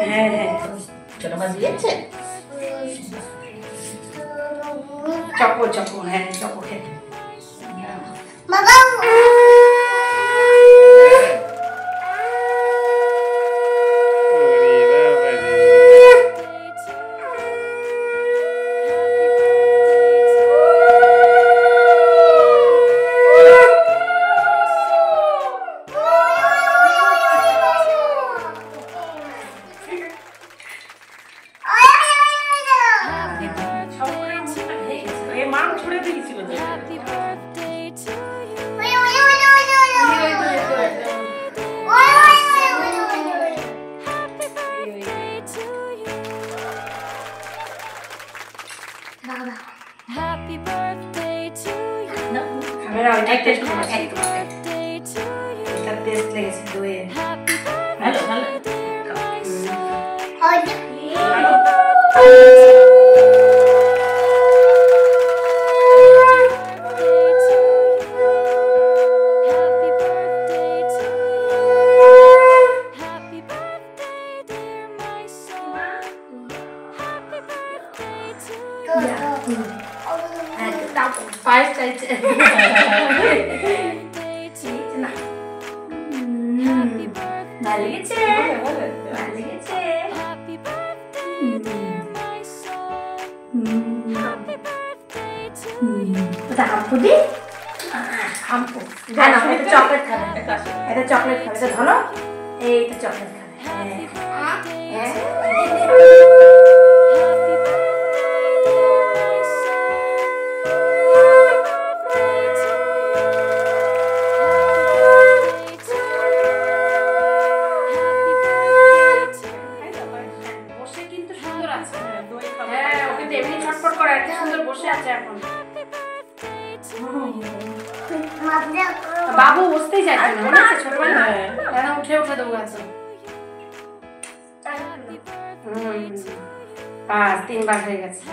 হ্যাঁ হ্যাঁ ছোট মাছ দিয়েছে চকো চকো হ্যাঁ চকো খেতে বাবা Happy birthday to you. Camera অনেক টেস্ট করো একদম এটা টেস্ট লেগেছে দইয়ে ভালো ভালো Five times. Malice. Kita hampu di? Hampu. Jangan, itu coklat kan? Itu coklat kan? Itu dholo? Itu coklat kan? বাবু বসতেই চায় না মনে আছে ছোটবেলা কেন উঠে উঠে দৌড়াচ্ছে 3বার হয়ে গেছে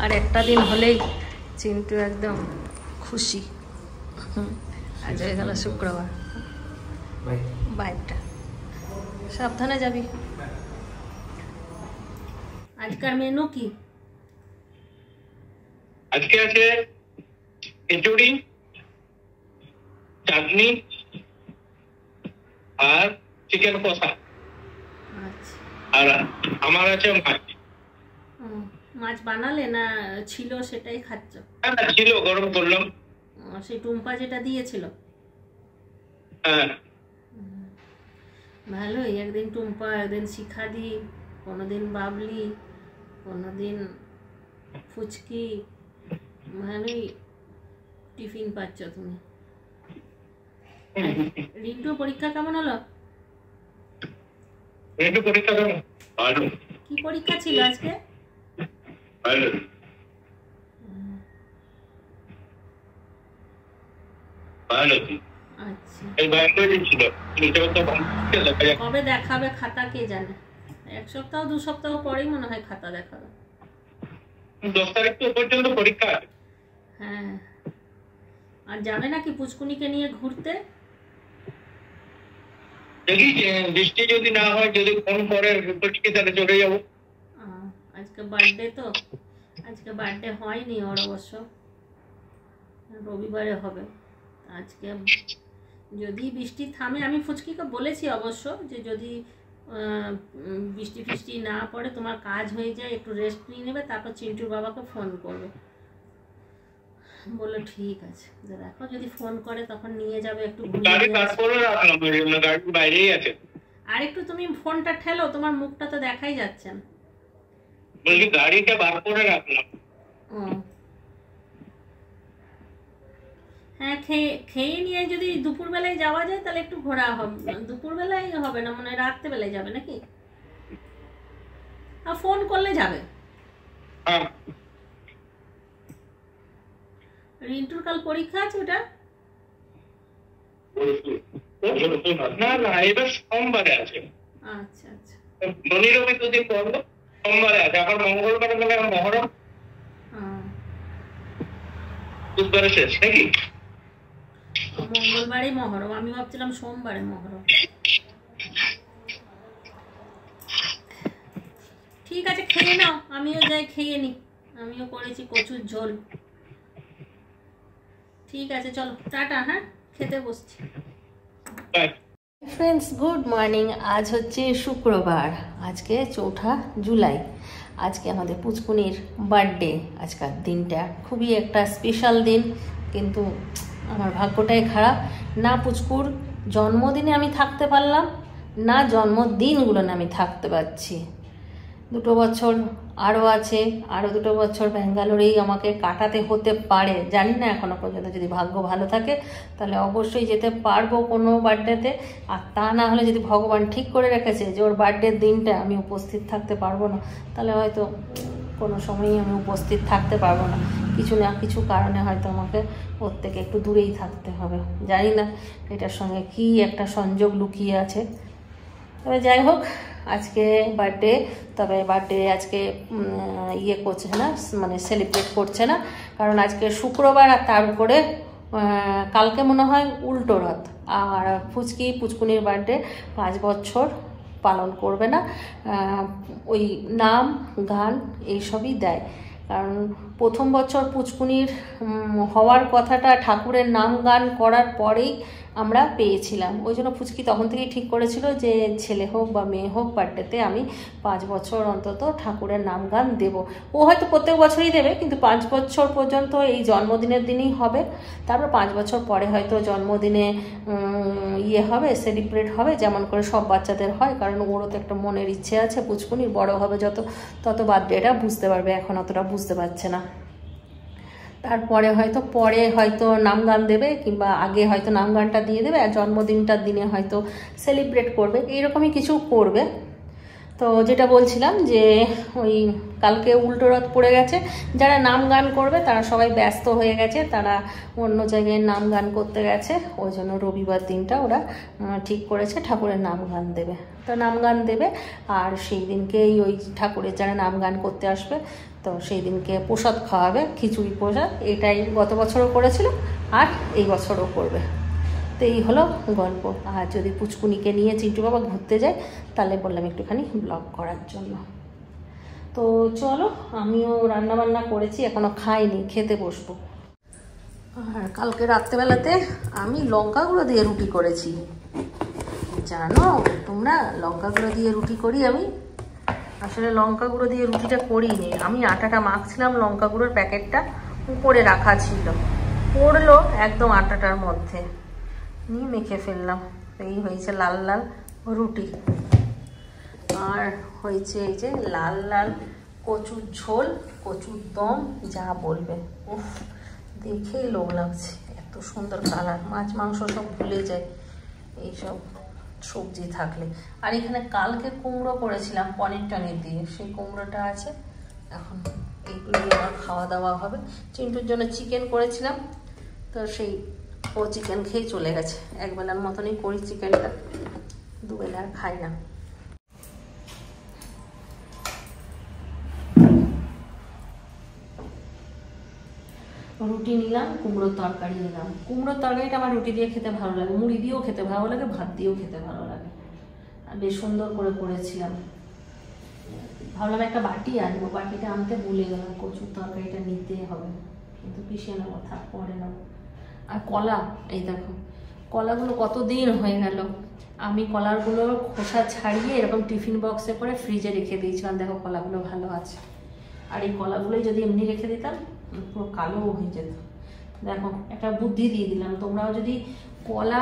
আর একটা দিন হলেই চিন্টু একদম খুশি আজ হয়ে গেল শুক্রবার বাইকটা সাবধানে যাবি আজকার মেনু কি আজকে আছে খিচুড়ি চাটনি আর চিকেন কষা আচ্ছা আর আমার আছে মাছ মাছ বানালে না ছিল সেটাই খাচ্ছ না ছিল গরম করলাম সেই টুম্পা যেটা দিয়েছিল হ্যাঁ ভালোই একদিন টুম্পা একদিন শিখাদি কোনোদিন বাবলি কোনোদিন ফুচকি ভালোই টিফিন পাচ্ছ তুমি রিন্টু পরীক্ষা কেমন হলো রিন্টু পরীক্ষা কেমন ভালো কি পরীক্ষা ছিল আজকে ভালো ভালো আচ্ছা এই বায়োলজি ছিল এটাও তো কবে দেখাবে খাতা কে জানে 1 সপ্তাহ 2 সপ্তাহ পরেই মনে হয় খাতা দেখাবে 10 তারিখ পর্যন্ত পরীক্ষা আছে হ্যাঁ আর যাবে নাকি পুচকুনিকে নিয়ে ঘুরতে দেখি বৃষ্টি যদি না হয় যদি ফোন করে পুচকি তাহলে চলে যাবো আজকে বার্থডে তো আজকে বার্থডে হয়নি ওর অবশ্য রবিবারে হবে আজকে যদি বৃষ্টি থামে আমি ফুচকিকে বলেছি অবশ্য যে যদি বৃষ্টি ফিষ্টি না পড়ে তোমার কাজ হয়ে যায় একটু রেস্ট নিয়ে নেবে তারপর চিন্টুর বাবাকে ফোন করবে বললো ঠিক আছে দেখো যদি ফোন করে তখন নিয়ে যাবে একটু আর একটু তুমি ফোনটা ঠেলো তোমার মুখটা তো দেখাই যাচ্ছে না গাড়িটা বার করে রাখলাম হ্যাঁ খেয়ে নিয়ে যদি দুপুরবেলায় যাওয়া যায় তাহলে একটু ঘোরা হবে দুপুরবেলায় হবে না মানে রাত্রেবেলায় যাবে নাকি আর ফোন করলে যাবে রিন্টুর কাল পরীক্ষা আছে ওটা না না এটা সোমবারে আছে আচ্ছা আচ্ছা শনি রবি দুদিন পড়বো সোমবারে আছে আবার মঙ্গলবারে গেলে মহরম বুধবারে শেষ নাকি? মঙ্গলবারই মহরম, আমি ভাবছিলাম সোমবারে মহরম। ঠিক আছে, খেয়ে নাও, আমিও যাই খেয়ে নি। আমিও করেছি কচুর ঝোল। ঠিক আছে, চলো টাটা। হ্যাঁ, খেতে বসছি। Friends, good morning. আজ হচ্ছে শুক্রবার, আজকে 4 জুলাই। আজকে আমাদের পুচকুনির বার্থডে। আজকের দিনটা খুবই একটা স্পেশাল দিন, কিন্তু আমার ভাগ্যটাই খারাপ। না পুচকুর জন্মদিনে আমি থাকতে পারলাম, না জন্মদিনগুলোনে আমি থাকতে পারছি। 2 বছর আরও আছে, আরও 2 বছর ব্যাঙ্গালোরেই আমাকে কাটাতে হতে পারে, জানি না এখনও পর্যন্ত। যদি ভাগ্য ভালো থাকে তাহলে অবশ্যই যেতে পারবো কোনো বার্থডেতে, আর তা না হলে যদি ভগবান ঠিক করে রেখেছে যে ওর বার্থডের দিনটা আমি উপস্থিত থাকতে পারবো না, তাহলে হয়তো কোনো সময়ই আমি উপস্থিত থাকতে পারবো না। কিছু না কিছু কারণে হয়তো আমাকে ওর থেকে একটু দূরেই থাকতে হবে। জানি না এটার সঙ্গে কি একটা সংযোগ লুকিয়ে আছে। তবে যাই হোক, আজকে বার্থডে, তবে বার্থডে আজকে ইয়ে করছে না, মানে সেলিব্রেট করছে না, কারণ আজকে শুক্রবার, আর তার উপরে কালকে মনে হয় উল্টো রথ। আর পুচকুনির বার্থডে 5 বছর পালন করবে না, ওই নাম গান এইসবই দেয়। কারণ প্রথম বছর পুচকুনির হওয়ার কথাটা ঠাকুরের নাম গান করার পরেই আমরা পেয়েছিলাম। ওই জন্য পুচকি তখন থেকেই ঠিক করেছিল যে ছেলে হোক বা মেয়ে হোক, বার্থডেতে আমি 5 বছর অন্তত ঠাকুরের নাম গান দেব। ও হয়তো প্রত্যেক বছরই দেবে, কিন্তু 5 বছর পর্যন্ত এই জন্মদিনের দিনেই হবে। তারপর 5 বছর পরে হয়তো জন্মদিনে ইয়ে হবে, সেলিব্রেট হবে, যেমন করে সব বাচ্চাদের হয়। কারণ ওরও তো একটা মনের ইচ্ছে আছে, পুচকুনির বড় হবে যত, তত বার্থডেটা বুঝতে পারবে, এখন অতটা বুঝতে পারছে না। তারপরে হয়তো নাম গান দেবে, কিংবা আগে হয়তো নাম গানটা দিয়ে দেবে, আর জন্মদিনটার দিনে হয়তো সেলিব্রেট করবে, এইরকমই কিছু করবে। তো যেটা বলছিলাম যে ওই কালকে উল্টো রথ পড়ে গেছে, যারা নাম গান করবে তারা সবাই ব্যস্ত হয়ে গেছে, তারা অন্য জায়গায় নাম গান করতে গেছে। ওই জন্য রবিবার দিনটা ওরা ঠিক করেছে ঠাকুরের নাম গান দেবে। তো নাম গান দেবে, আর সেই দিনকেই ওই ঠাকুরের যারা নাম গান করতে আসবে, তো সেই দিনকে প্রসাদ খাওয়াবে, খিচুড়ি প্রসাদ। এটাই গত বছরও করেছিল, আর এই বছরও করবে। তো এই হলো গল্প। আর যদি পুচকুনিকে নিয়ে চিন্টু বাবা ঘুরতে যায়, তাহলে বললাম একটুখানি ব্লগ করার জন্য। তো চলো, আমিও রান্নাবান্না করেছি, এখনও খাইনি, খেতে বসবো। আর কালকে রাত্রেবেলাতে আমি লঙ্কা গুঁড়ো দিয়ে রুটি করেছি। জানো তোমরা, লঙ্কা গুঁড়ো দিয়ে রুটি করি আমি? আসলে লঙ্কা গুঁড়ো দিয়ে রুটিটা করিনি আমি। আটাটা মাখছিলাম, লঙ্কা গুঁড়োর প্যাকেটটা উপরে রাখা ছিল, পড়লো একদম আটাটার মধ্যে, নিয়ে মেখে ফেললাম। এই হয়েছে লাল লাল রুটি, আর হয়েছে এই যে লাল লাল কচুর ঝোল, কচুর দম, যা বলবে। উফ, দেখেই লোভ লাগছে, এত সুন্দর কালার। মাছ মাংস সব ভুলে যায় এইসব সবজি থাকলে। আর এখানে কালকে কুমড়ো করেছিলাম পনির টনির দিয়ে, সেই কুমড়োটা আছে। এখন এইগুলো দিয়ে আমার খাওয়া দাওয়া হবে। চিন্টুর জন্য চিকেন করেছিলাম, তো সেই ও চিকেন খেয়ে চলে গেছে। একবেলার মতনই করি চিকেনটা, দুবেলা আর খাই না। রুটি নিলাম, কুমড়োর তরকারি নিলাম। কুমড়োর তরকারিটা আমার রুটি দিয়ে খেতে ভালো লাগে, মুড়ি দিয়েও খেতে ভালো লাগে, ভাত দিয়েও খেতে ভালো লাগে। আর বেশ সুন্দর করে করেছিলাম। ভাবলাম একটা বাটি আনবো, বাটিটা আনতে ভুলে গেলাম। কচুর তরকারিটা নিতে হবে, কিন্তু পিছিয়ে নেবো, থাক পরে নেবো। আর কলা, এই দেখো কলাগুলো কতদিন হয়ে গেল। আমি কলাগুলোর খোসা ছাড়িয়ে এরকম টিফিন বক্সে করে ফ্রিজে রেখে দিয়েছিলাম। দেখো কলাগুলো ভালো আছে। আর এই কলাগুলোই যদি এমনি রেখে দিতাম পুরো কালো হয়ে যেত। দেখো একটা বুদ্ধি দিয়ে দিলাম, তোমরাও যদি কলা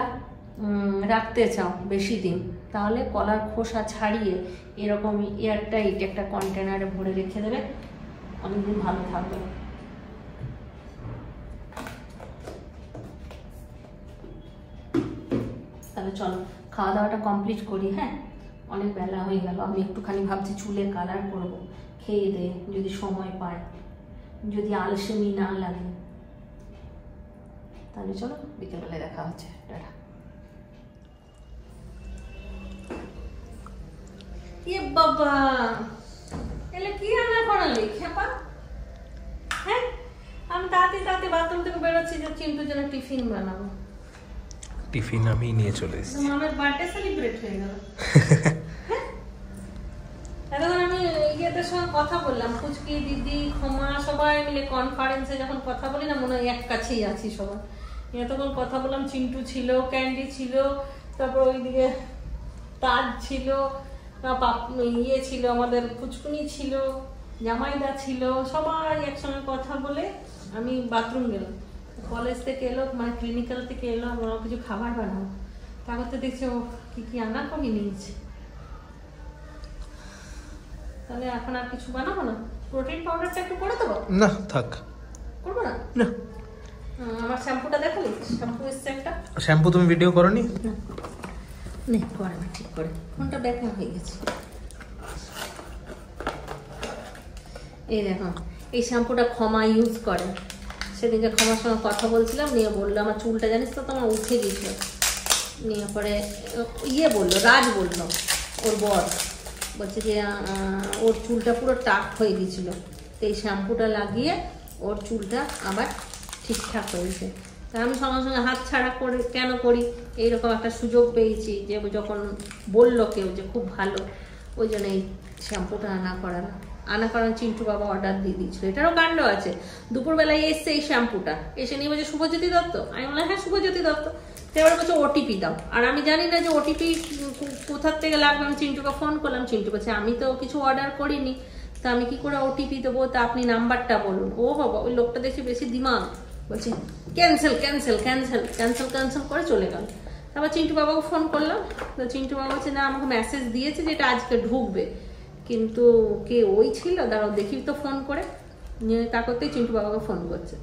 রাখতে চাও বেশি দিন, তাহলে কলার খোসা ছাড়িয়ে এরকম এয়ারটাইট একটা কন্টেনারে ভরে রেখে দেবে, অনেকদিন ভালো থাকবে। তাহলে চলো খাওয়া দাওয়াটা কমপ্লিট করি। হ্যাঁ, অনেক বেলা হয়ে গেল। আমি একটুখানি ভাবছি চুলে কালার করবো, খেয়ে দে যদি সময় পায়, যদি আলসেমি না লাগে। তাহলে চলো, বিকেলবেলায় দেখা হচ্ছে। টাটা। এ বাবা, এলে কি রান্না করালি খেপা? হ্যাঁ, আমি তাতে তাতে বাথরুম থেকে বেরোচ্ছি যে চিন্টুর জন্য টিফিন বানাবো। টিফিন আমি নিয়ে চলে এসেছি। আমার বার্থডে সেলিব্রেট হয়ে গেল। এখন আমি ইয়েদের সঙ্গে কথা বললাম, ফুচকি দিদি ক্ষমা সবাই মিলে কনফারেন্সে যখন কথা বলি না মনে হয় এক কাছেই আছি সবাই। তখন কথা বললাম, চিন্টু ছিল, ক্যান্ডি ছিল, তারপর ওইদিকে তাজ ছিল, ইয়ে ছিল, আমাদের পুচকুনি ছিল, জামাইদা ছিল, সবাই একসঙ্গে কথা বলে আমি বাথরুম গেলাম। কলেজ থেকে এলো, মানে ক্লিনিক্যাল থেকে এলো, আমরা কিছু খাবার বানাবো। তারপর তো দেখছি ও কি আনা কমি নিয়েছে। তাহলে এখন আর কিছু বানাবো না, প্রোটিন পাউডারটা একটু করে দেবো। না থাক, করবো না। না আমার শ্যাম্পুটা দেখালি, শ্যাম্পু এসছে একটা। শ্যাম্পু তুমি ভিডিও করনি? না করে না, ঠিক করে ফোনটা ব্যাকআপ হয়ে গেছে। এই দেখো, এই শ্যাম্পুটা ক্ষমা ইউজ করে। সেদিনকে ক্ষমার সঙ্গে কথা বলছিলাম, নিয়ে বললো আমার চুলটা জানিস তো তোমার উঠে গেছিল। নিয়ে পরে ইয়ে বললো, রাজ বললো ওর বর, বলছে যে ওর চুলটা পুরো টাক হয়ে গেছিল, তো এই শ্যাম্পুটা লাগিয়ে ওর চুলটা আবার ঠিকঠাক হয়েছে। তা আমি সঙ্গে সঙ্গে হাত ছাড়া করে কেন করি, এইরকম একটা সুযোগ পেয়েছি যে যখন বললো কেউ যে খুব ভালো, ওই জন্য এই শ্যাম্পুটা আনা করানো চিন্টু বাবা অর্ডার দিয়ে দিয়েছিল। এটারও কাণ্ড আছে, দুপুরবেলায় এসছে এই শ্যাম্পুটা, এসে নিয়ে বলছে শুভজ্যোতি দত্ত। আমি বললাম হ্যাঁ শুভজ্যোতি দত্ত। এবার বলছে ওটিপি দাও, আর আমি জানি না যে ওটিপি কোথার থেকে লাগবে। আমি চিন্টুকে ফোন করলাম, চিন্টু বলছে আমি তো কিছু অর্ডার করিনি, তা আমি কি করে ওটিপি দেবো, তা আপনি নাম্বারটা বলুন। ও বাবা, ওই লোকটা দেখে বেশি দিমাগ, বলছে cancel cancel cancel cancel cancel করে চলে গেল। তারপর চিন্টু বাবাকে ফোন করলাম, তো চিন্টু বাবা বলছে না আমাকে মেসেজ দিয়েছে যে এটা আজকে ঢুকবে, কিন্তু কে ওই ছিল দাঁড়াও দেখি তো ফোন করে। নিয়ে তা করতেই চিন্টু বাবাকে ফোন করছে,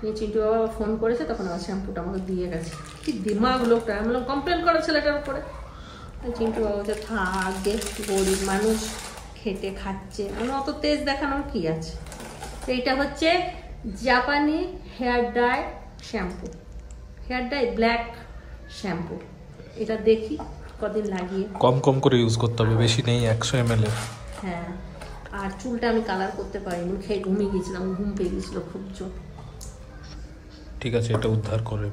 নিয়ে চিন্টু বাবা ফোন করেছে, তখন আমার শ্যাম্পুটা আমাকে দিয়ে গেছে। কি দিমাগ লোকটা, আমি বললাম কমপ্লেন করো ছেলেটার উপরে। চিন্টু বাবা বলছে থাকবে, গরিব মানুষ খেটে খাচ্ছে, মানে অত তেজ দেখানোর কি আছে। তো এইটা হচ্ছে জাপানি hair die shampoo, hair die black shampoo. এটা দেখি কদিন লাগিয়ে, কম কম করে ইউজ করতে হবে, বেশি নেই 100 ml। হ্যাঁ, আর চুলটা আমি কালার করতে পারিনি, খেয়ে ঘুমিয়ে গেছিলাম, ঘুম পেয়ে গেছিল খুব জোর। ঠিক আছে, এটা উদ্ধার করে।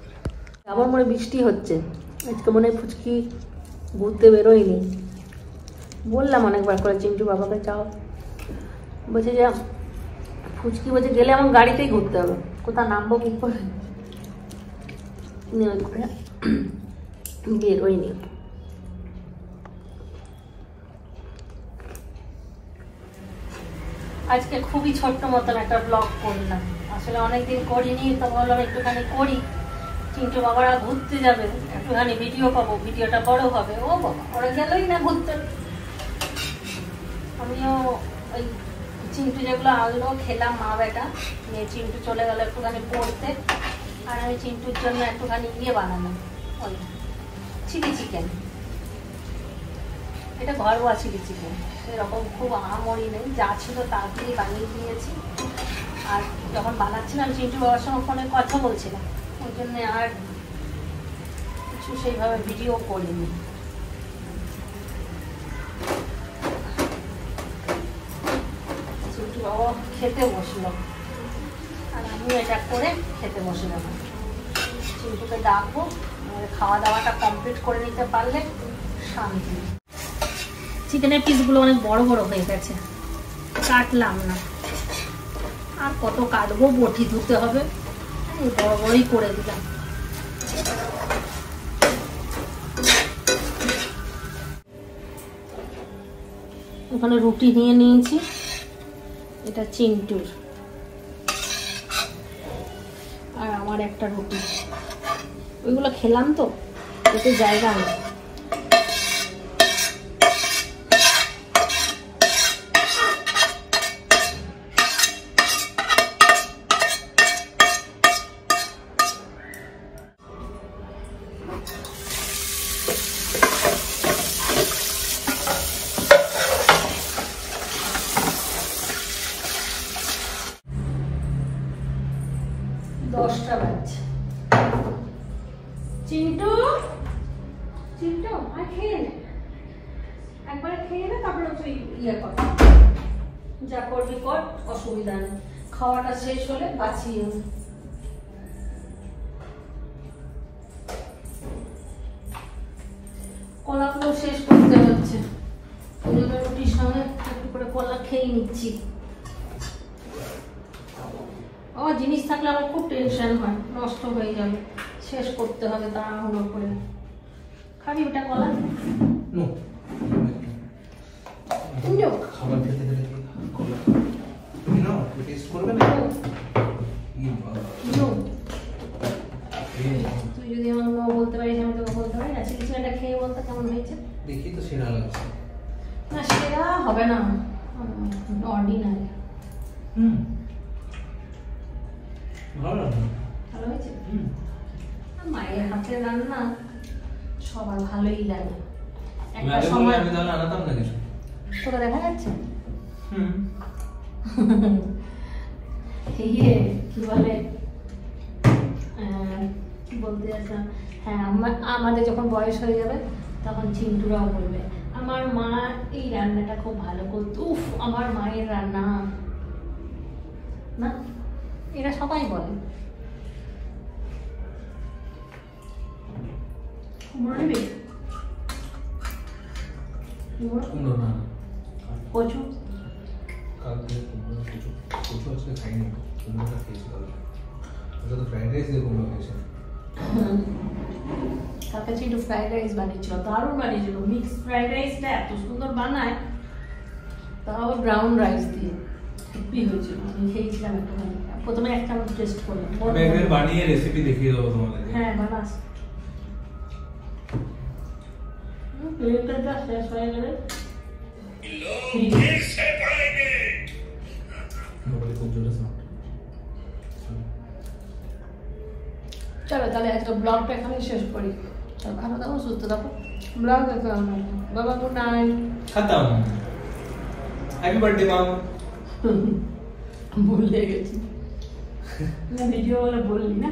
আবার মনে বৃষ্টি হচ্ছে, আজকে মনে হয় ফুচকি ঘুরতে বেরোয়নি। বললাম অনেকবার করে চিন্টু বাবাকে যাও, বলছে যে ফুচকি বলছে গেলে আমার গাড়িতেই ঘুরতে হবে, কোথাও নামবো কি করে, বেরোয়নি। আজকে খুবই ছোট্ট মতন একটা ব্লগ করলাম, আসলে অনেকদিন করিনি, তো বললাম একটুখানি করি। চিন্টু বাবারা ঘুরতে যাবে, একটুখানি ভিডিও পাবো, ভিডিওটা বড় হবে। ও বাবা, ওরা গেলই না ঘুরতে। আমিও ওই চিন্টু যেগুলো আনলো খেলাম মা বেটা, নিয়ে চিন্টু চলে গেল একটুখানি পড়তে, আর আমি চিন্টুর জন্য একটুখানি ইয়ে বানালাম, ওই চিলি চিকেন। এটা ঘরোয়া চিলি চিকেন, সেরকম খুব আহামরি নেই, যা ছিল তা দিয়ে বানিয়ে দিয়েছি। আর যখন বানাচ্ছিলাম চিন্টু বাবার সঙ্গে ফোনে কথা বলছিলাম, ওই জন্যে আর কিছু সেইভাবে ভিডিও করিনি। চিন্টু বাবা খেতে বসলো, আর আমিও এটা করে খেতে বসলাম। চিন্টুকে ডাকবো, খাওয়া দাওয়াটা কমপ্লিট করে নিতে পারলে শান্তি। চিকেনের পিসগুলো অনেক বড় বড় হয়ে গেছে, কাটলাম না, আর কত কাটবো, বটি ধুতে হবে, বড় বড়ই করে দিলাম। ওখানে রুটি নিয়ে নিয়েছি, এটা চিন্টুর, আর আমার একটা রুটি। ওইগুলো খেলাম তো, এতে জায়গা নেই। চিন্টু, চিন্টু আর খেয়ে নে, একবারে খেয়ে নে, তারপরে তুই ইয়ে কর, যা করবি কর, অসুবিধা নেই। খাওয়াটা শেষ হলে বাঁচিয়ে নিচ্ছি। ও জিনিস থাকলে আমার খুব টেনশন হয়, নষ্ট হয়ে যাবে, শেষ করতে হবে তাড়াহুড়ো করে। খাবি ওটা কলা? নো তুমিও খাবার খেতে গেলে কলা তুমি নাও, টেস্ট করবে না? তুই যদি আমার নো বলতে পারিস আমি তোকে বলতে পারি না। চিলি চিকেনটা খেয়ে বলতে কেমন হয়েছে? দেখি তো সেরা লাগছে। না সেটা হবে না, অর্ডিনারি। ভালো লাগলো। ভালো হয়েছে? মায়ের হাতের রান্না সবার ভালোই লাগে। একটা সময় আমি তাহলে আনাতাম না কিছু। তোকে দেখা যাচ্ছে? ইয়ে কি বলে, কি বলতে যাচ্ছিলাম, হ্যাঁ আমাদের যখন বয়স হয়ে যাবে তখন চিন্টুরাও বলবে আমার মা এই রান্নাটা খুব ভালো করতো, উফ আমার মায়ের রান্না না, এরা সবাই বলে। কুমড়ো নিবি? কুমড়ো না, কচু? কালকে কুমড়ো কচু আজকে খাইনি, কুমড়োটা খেয়েছি কালকে। ওটা তো ফ্রাইড রাইস দিয়ে কুমড়ো খেয়েছি। কালকে চিন্টু ফ্রাইড রাইস বানিয়েছিল, দারুণ বানিয়েছিল। মিক্স ফ্রাইড রাইসটা এত সুন্দর বানায়, তাও ব্রাউন রাইস দিয়ে হেভি হয়েছিল। আমি খেয়েছিলাম একটুখানি, প্রথমে একটা আমি টেস্ট করলাম। আমি একবার বানিয়ে রেসিপি দেখিয়ে দেবো তোমাদের। হ্যাঁ বানাস। প্লেটটা শেষ হয়ে গেলে খুব জোরে সাউন্ড। চলো তাহলে একটা ব্লগটা এখানে শেষ করি। চলো ভালো থাকো, সুস্থ থাকো, ব্লগ দেখো আমার। বাবা গুড নাইট। খতম। হ্যাপি বার্থডে মা। ভুলে গেছি, ভিডিও বলে বললি না।